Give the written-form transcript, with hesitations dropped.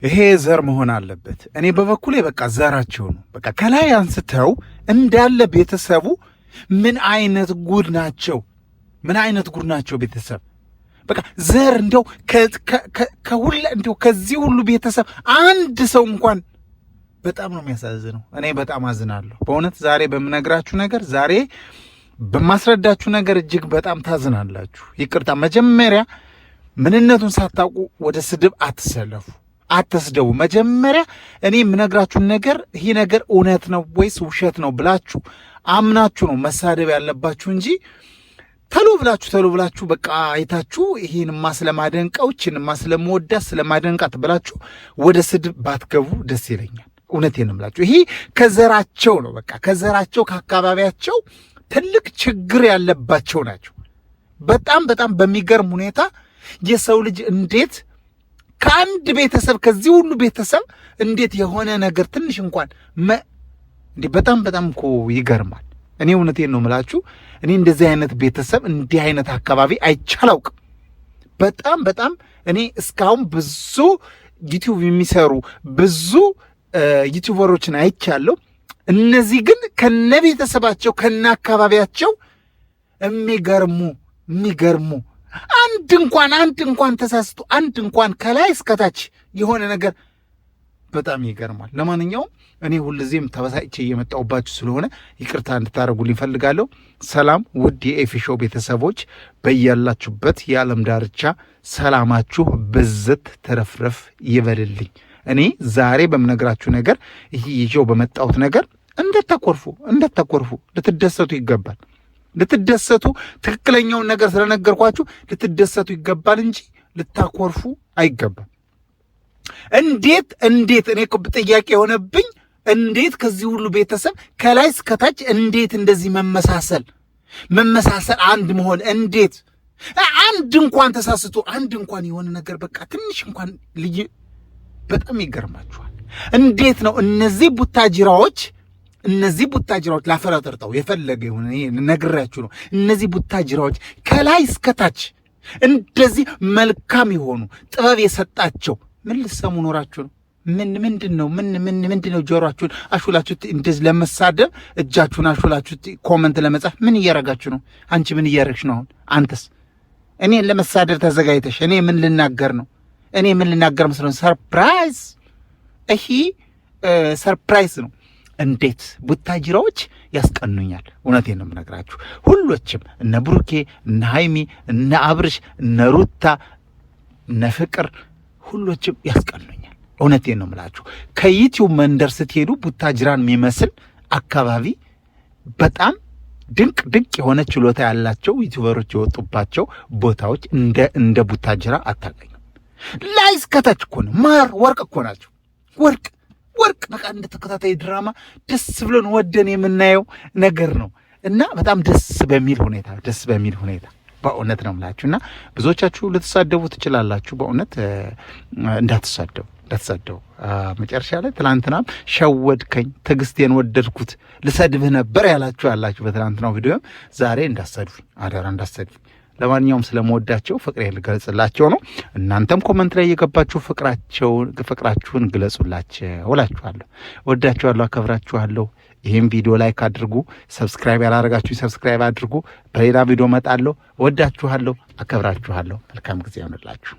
ይሄ ዘር መሆን አለበት። እኔ በበኩሌ በቃ ዘራቸው ነው። በቃ ከላይ አንስተው እንዳለ ቤተሰቡ ምን አይነት ጉድ ናቸው? ምን አይነት ጉድ ናቸው ቤተሰብ? በቃ ዘር እንደው እንደው ከዚህ ሁሉ ቤተሰብ አንድ ሰው እንኳን በጣም ነው የሚያሳዝነው። እኔ በጣም አዝናለሁ በእውነት ዛሬ በምነግራችሁ ነገር፣ ዛሬ በማስረዳችሁ ነገር እጅግ በጣም ታዝናላችሁ። ይቅርታ፣ መጀመሪያ ምንነቱን ሳታውቁ ወደ ስድብ አትሰለፉ፣ አትስደቡ። መጀመሪያ እኔ የምነግራችሁን ነገር ይሄ ነገር እውነት ነው ወይስ ውሸት ነው ብላችሁ አምናችሁ ነው መሳደብ ያለባችሁ እንጂ ተሎ ብላችሁ በቃ አይታችሁ ይሄንማ ስለማደንቀው ይህንማ ስለምወዳት ስለማደንቃት ብላችሁ ወደ ስድብ ባትገቡ ደስ ይለኛል። እውነቴን ነው የምላችሁ። ይሄ ከዘራቸው ነው። በቃ ከዘራቸው ከአካባቢያቸው ትልቅ ችግር ያለባቸው ናቸው። በጣም በጣም በሚገርም ሁኔታ የሰው ልጅ እንዴት ከአንድ ቤተሰብ ከዚህ ሁሉ ቤተሰብ እንዴት የሆነ ነገር ትንሽ እንኳን በጣም በጣም እኮ ይገርማል። እኔ እውነቴን ነው የምላችሁ። እኔ እንደዚህ አይነት ቤተሰብ እንዲህ አይነት አካባቢ አይቻላውቅም። በጣም በጣም እኔ እስካሁን ብዙ ዩቲዩብ የሚሰሩ ብዙ ዩቲዩበሮችን አይቻለሁ። እነዚህ ግን ከነ ቤተሰባቸው ከነ አካባቢያቸው የሚገርሙ አንድ እንኳን ተሳስቶ አንድ እንኳን ከላይ እስከታች የሆነ ነገር በጣም ይገርማል። ለማንኛውም እኔ ሁልጊዜም ተበሳጭቼ እየመጣሁባችሁ ስለሆነ ይቅርታ እንድታደርጉልኝ እፈልጋለሁ። ሰላም ውድ የኤፊ ሾው ቤተሰቦች፣ በያላችሁበት የዓለም ዳርቻ ሰላማችሁ ብዝት ተረፍረፍ ይበልልኝ። እኔ ዛሬ በምነግራችሁ ነገር ይዤው በመጣሁት ነገር እንደተኮርፉ ልትደሰቱ ይገባል። ልትደሰቱ ትክክለኛውን ነገር ስለነገርኳችሁ ልትደሰቱ ይገባል እንጂ ልታኮርፉ አይገባም። እንዴት እኔ እኮ ጥያቄ የሆነብኝ እንዴት ከዚህ ሁሉ ቤተሰብ ከላይ እስከታች እንዴት እንደዚህ መመሳሰል አንድ መሆን እንዴት አንድ እንኳን ተሳስቶ አንድ እንኳን የሆነ ነገር በቃ ትንሽ እንኳን ልጅ በጣም ይገርማችኋል። እንዴት ነው እነዚህ ቡታጅራዎች ላፈራጠርጠው የፈለገ ይሁን ነግራችሁ ነው። እነዚህ ቡታጅራዎች ከላይ እስከታች እንደዚህ መልካም የሆኑ ጥበብ የሰጣቸው ምን ልሰሙ ኖራችሁ ነው? ምንድን ነው ጆሮአችሁን አሹላችሁ እንደዚህ ለመሳደብ እጃችሁን አሹላችሁ ኮመንት ለመጻፍ ምን እያረጋችሁ ነው? አንቺ ምን እያረግሽ ነው? አሁን አንተስ እኔን ለመሳደብ ተዘጋጅተሽ እኔ ምን ልናገር ነው? እኔ ምን ልናገር መስሎኝ? ሰርፕራይዝ! ይሄ ሰርፕራይዝ ነው። እንዴት ቡታጅራዎች ያስቀኑኛል። እውነቴን ነው የምነግራችሁ። ሁሎችም እነ ብሩኬ፣ እነ ሃይሚ፣ እነ አብርሽ፣ እነ ሩታ፣ እነ ፍቅር ሁሎችም ያስቀኑኛል። እውነቴን ነው የምላችሁ። ከዩቲዩብ መንደር ስትሄዱ ቡታጅራን የሚመስል አካባቢ በጣም ድንቅ የሆነ ችሎታ ያላቸው ዩቲዩበሮች የወጡባቸው ቦታዎች እንደ ቡታጅራ አታገኙም። ላይ እስከታች እኮ ነው ማር ወርቅ እኮ ናቸው። ወርቅ በቃ እንደ ተከታታይ ድራማ ደስ ብሎን ወደን የምናየው ነገር ነው እና በጣም ደስ በሚል ሁኔታ በእውነት ነው የምላችሁ። እና ብዙዎቻችሁ ልትሳደቡ ትችላላችሁ። በእውነት እንዳትሳደቡ። መጨረሻ ላይ ትላንትናም ሸወድከኝ፣ ትዕግስቴን ወደድኩት፣ ልሰድብህ ነበር ያላችሁ በትላንትናው ቪዲዮም ዛሬ እንዳትሰድቡኝ፣ አደራ እንዳትሰድቡኝ። ለማንኛውም ስለመወዳቸው ፍቅሬ ልገልጽላቸው ነው። እናንተም ኮመንት ላይ እየገባችሁ ፍቅራችሁን ግለጹላቸው እላችኋለሁ። ወዳችኋለሁ፣ አከብራችኋለሁ። ይህም ቪዲዮ ላይክ አድርጉ። ሰብስክራይብ ያላደረጋችሁ ሰብስክራይብ አድርጉ። በሌላ ቪዲዮ መጣለሁ። ወዳችኋለሁ፣ አከብራችኋለሁ። መልካም ጊዜ ይሆንላችሁ።